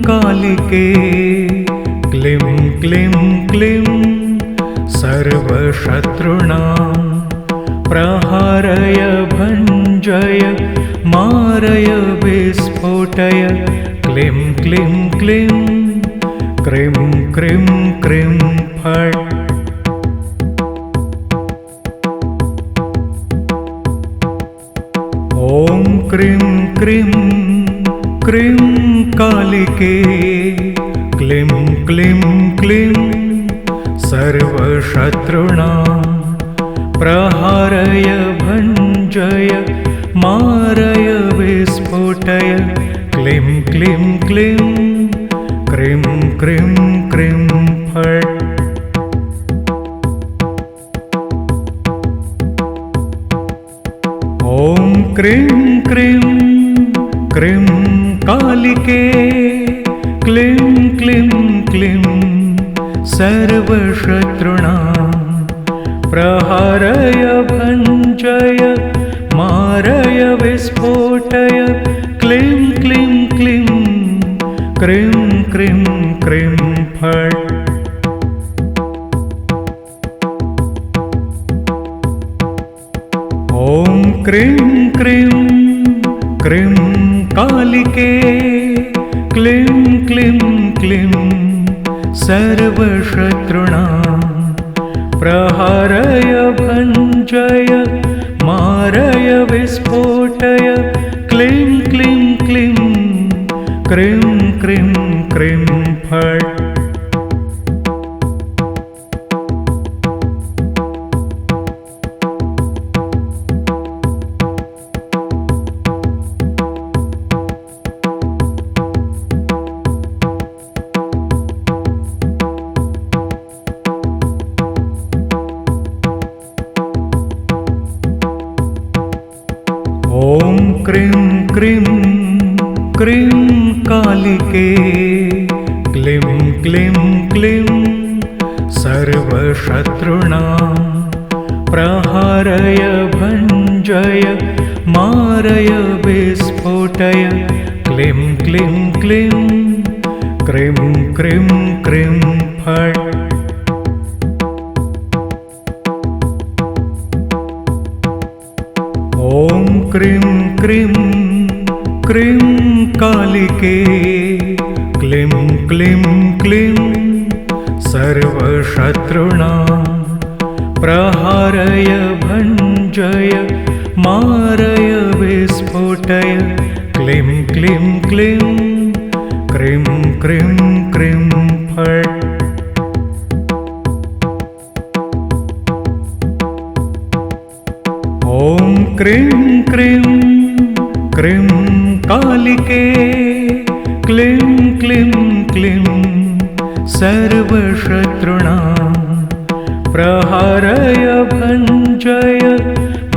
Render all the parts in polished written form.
कालिके क्लीं क्लीं क्लीं सर्वशत्रूणां प्रहारय भञ्जय मारय विस्फोटय क्लीं क्लीं क्लीं क्रीं क्रीं क्रीं फट्। ॐ क्रीं क्रीं क्रीं कालिके क्लीं क्लीं क्लीं सर्वशत्रूणां प्रहारय भञ्जय मारय विस्फोटय क्लीं क्लीं क्लीं क्रीं क्रीं क्रीं फट्। ॐ क्रीं क्रीं क्रीं कालिके क्लीं क्लीं क्लीं सर्वशत्रूणां प्रहारय भञ्जय मारय विस्फोटय क्लीं क्लीं क्लीं क्रीं क्रीं क्रीं फट्। ॐ क्रीं क्रीं क्रीं कालिके क्लीं क्लीं क्लीं सर्वशत्रूणां प्रहारय भञ्जय मारय विस्फोटय क्लीं क्लीं क्लीं क्रीं क्रीं क्रीं फट्। ॐ क्रीं क्रीं क्रीं कालिके क्लीं क्लीं क्लीं सर्वशत्रूणां प्रहारय भञ्जय मारय विस्फोटय क्लीं क्लीं क्लीं क्रीं क्रीं क्रीं फट्। ॐ क्रीं क्रीं क्रीं कालिके क्लीं क्लीं क्लीं सर्वशत्रूणां प्रहारय भञ्जय मारय विस्फोटय क्लीं क्लीं क्लीं क्रीं क्रीं क्रीं फट्। ॐ क्रीं क्रीं क्रीं कालिके क्लीं क्लीं क्लीं सर्वशत्रूणां प्रहारय भञ्जय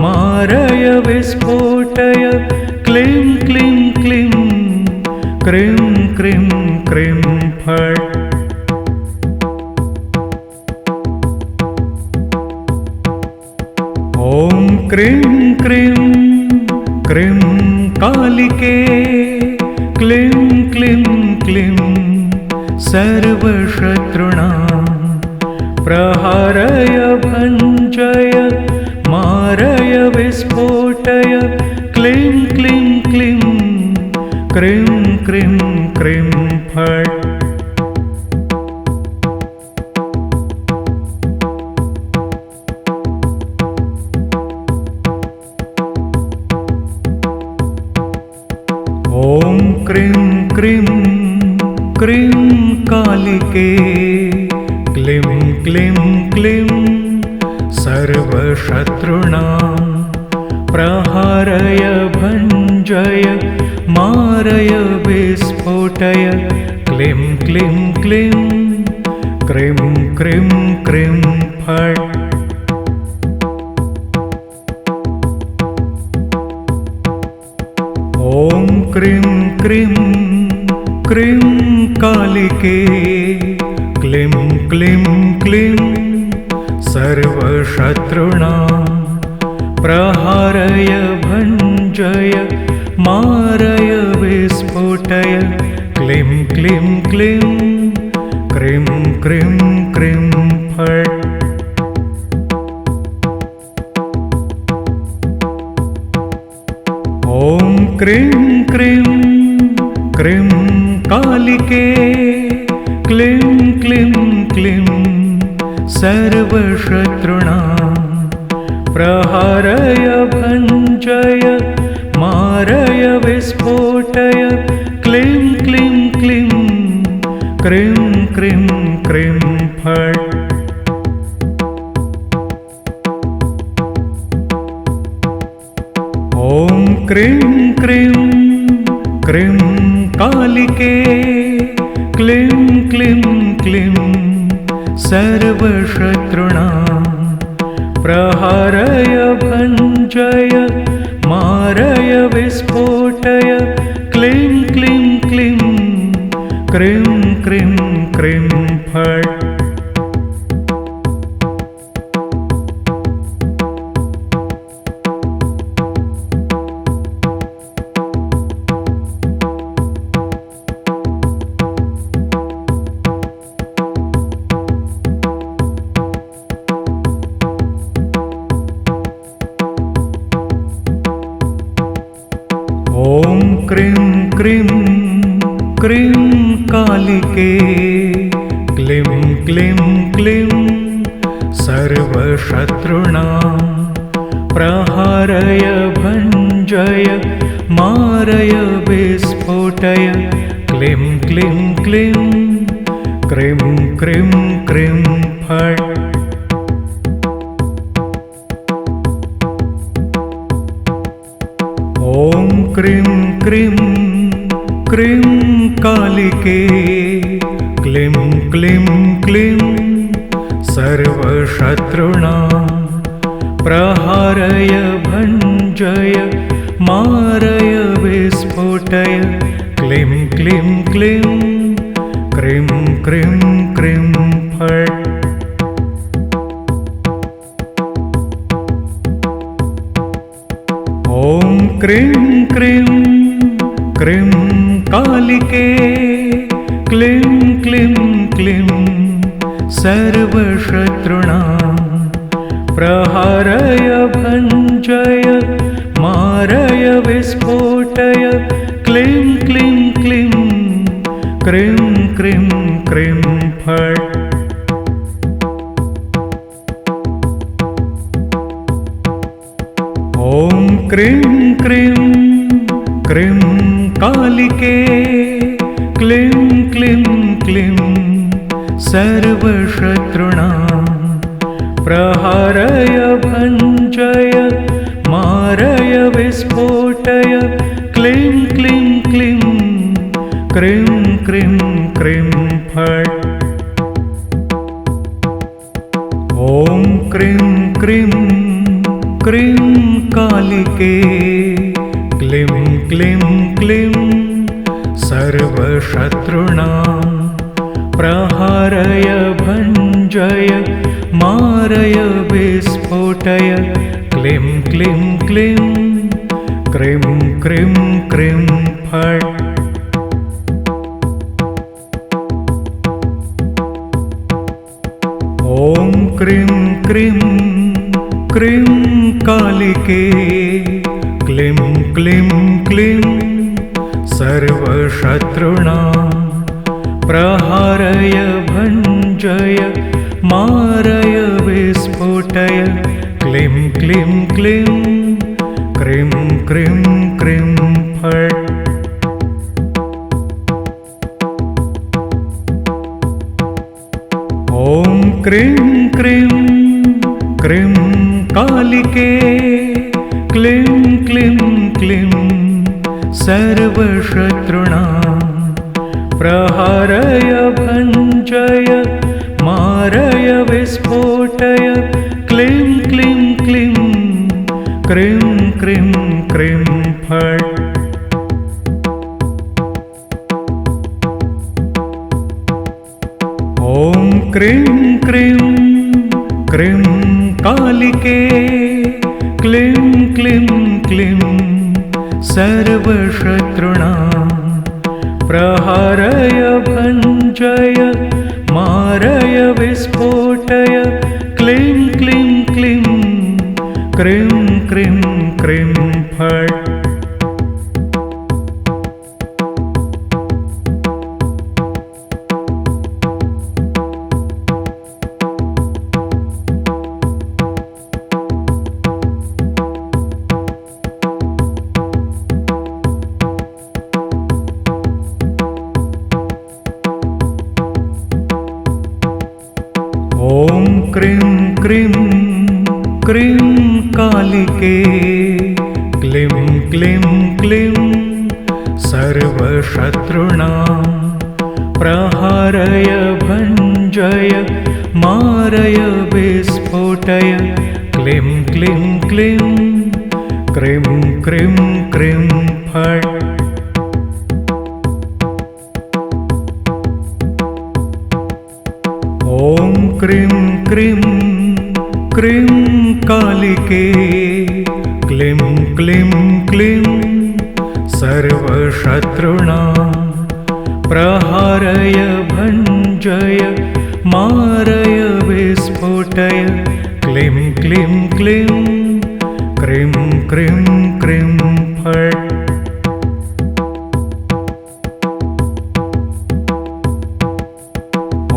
मारय विस्फोटय क्लीं क्लीं क्लीं क्रीं क्रीं क्रीं फट्। ॐ क्रीं क्रीं क्रीं कालिके क्लीं क्लीं क्लीं सर्वशत्रूणां प्रहारय भञ्जय मारय विस्फोटय क्लीं क्लीं क्लीं क्रीं क्रीं क्रीं फट्। ॐ क्रीं क्रीं क्रीं कालिके क्लीं क्लीं क्लीं सर्वशत्रूणां प्रहारय भञ्जय मारय विस्फोटय क्लीं क्लीं क्लीं क्रीं क्रीं क्रीं फट्। ॐ क्रीं क्रीं क्रीं कालिके क्लीं क्लीं क्लीं सर्वशत्रूणां प्रहारय भञ्जय मारय विस्फोटय क्लीं क्लीं क्लीं क्रीं क्रीं क्रीं फट्। ॐ क्रीं क्रीं क्रीं कालिके क्लीं क्लीं क्लीं सर्वशत्रूणां प्रहारय भञ्जय मारय विस्फोटय क्लीं क्लीं क्लीं क्रीं क्रीं क्रीं फट्। ॐ क्रीं क्रीं क्रीं कालिके क्लीं क्लीं क्लीं सर्वशत्रूणां प्रहारय भञ्जय मारय विस्फोटय क्लीं क्लीं क्लीं क्रीं क्रीं क्रीं फट्। ॐ क्रीं क्रीं क्रीं कालिके क्लीं क्लीं क्लीं सर्वशत्रूणां प्रहारय भञ्जय मारय विस्फोटय क्लीं क्लीं क्लीं क्रीं क्रीं क्रीं फट्। ॐ क्रीं क्रीं क्रीं कालिके क्लीं क्लीं क्लीं सर्वशत्रूणां प्रहारय भञ्जय मारय विस्फोटय क्लीं क्लीं क्लीं क्रीं क्रीं क्रीं फट्। ॐ क्रीं क्रीं क्रीं कालिके क्लीं क्लीं क्लीं सर्वशत्रूणां प्रहारय भञ्जय मारय विस्फोटय क्लीं क्लीं क्लीं क्रीं क्रीं क्रीं फट्। ॐ क्रीं क्रीं क्रीं कालिके क्लीं क्लीं क्लीं सर्वशत्रूणां प्रहारय भञ्जय मारय विस्फोटय क्लीं क्लीं क्लीं क्रीं क्रीं क्रीं फट्। ॐ क्रीं क्रीं क्रीं कालिके क्लीं क्लीं क्लीं सर्वशत्रूणां प्रहारय भञ्जय मारय विस्फोटय क्लीं क्लीं क्लीं क्रीं क्रीं क्रीं फट्। ॐ क्रीं क्रीं क्रीं कालिके क्लीं क्लीं क्लीं सर्वशत्रूणां प्रहारय भञ्जय मारय विस्फोटय क्लीं क्लीं क्लीं क्रीं क्रीं क्रीं फट्। ॐ क्रीं क्रीं क्रीं कालिके क्लीं क्लीं क्लीं सर्वशत्रूणां प्रहारय भञ्जय मारय विस्फोटय क्लीं क्लीं क्लीं क्रीं क्रीं क्रीं फट्। ॐ क्रीं क्रीं क्रीं कालिके क्लीं क्लीं क्लीं सर्वशत्रूणां प्रहरय भञ्जय मारय विस्फोटय क्लीं क्लीं क्लीं क्रीं क्रीं क्रीं फट्। ॐ क्रीं क्रीं क्रीं कालिके क्लीं क्लीं क्लीं सर्वशत्रूणां प्रहरय भञ्जय मारय विस्फोटय क्लीं क्लीं क्लीं क्रीं क्रीं क्रीं फट्। ॐ क्रीं क्रीं क्रीं कालिके क्लीं क्लीं क्लीं सर्वशत्रूणां प्रहरय भञ्जय मारय विस्फोटय क्लीं क्लीं क्लीं क्रीं क्रीं क्रीं फट्।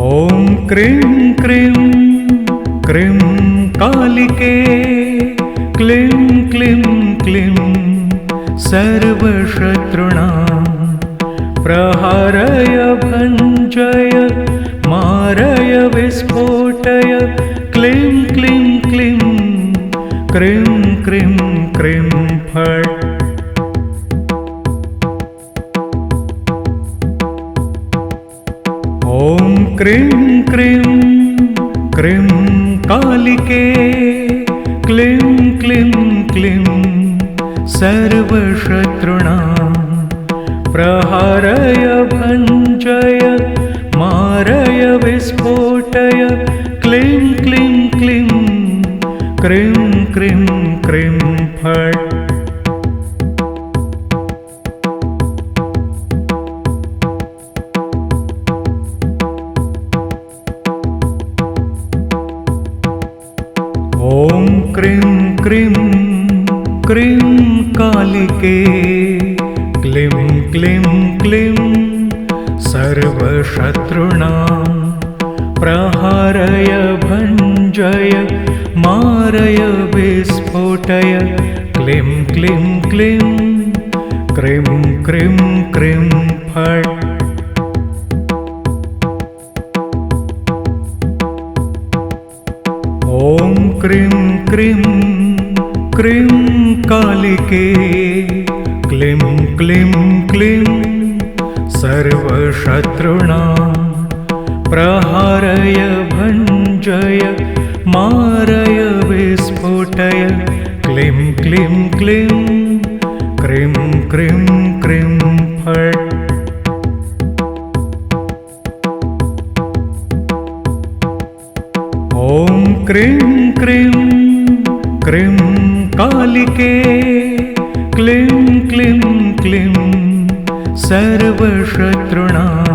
ॐ क्रीं क्रीं क्रीं कालिके क्लीं क्लीं क्लीं सर्वशत्रूणां प्रहरय भञ्जय मारय विस्फोटय क्लीं क्लीं क्लीं क्रीं क्रीं क्रीं फट्। ॐ क्रीं क्रीं क्रीं कालिके क्लीं क्लीं क्लीं सर्वशत्रूणां प्रहरय भञ्जय मारय विस्फोटय क्लीं क्लीं क्लीं क्रीं क्रीं क्रीं फट्। ॐ क्रीं क्रीं क्रीं कालिके क्लीं क्लीं क्लीं सर्वशत्रूणां प्रहरय भञ्जय मारय विस्फोटय क्लीं क्लीं क्लीं क्रीं क्रीं क्रीं फट्। ॐ क्रीं क्रीं क्रीं कालिके क्लीं क्लीं क्लीं सर्वशत्रूणां प्रहरय भञ्जय मारय विस्फोटय क्लीं क्लीं क्लीं क्रीं क्रीं क्रीं फट्। ॐ क्रीं क्रीं क्रीं कालिके क्लीं क्लीं क्लीं सर्वशत्रूणां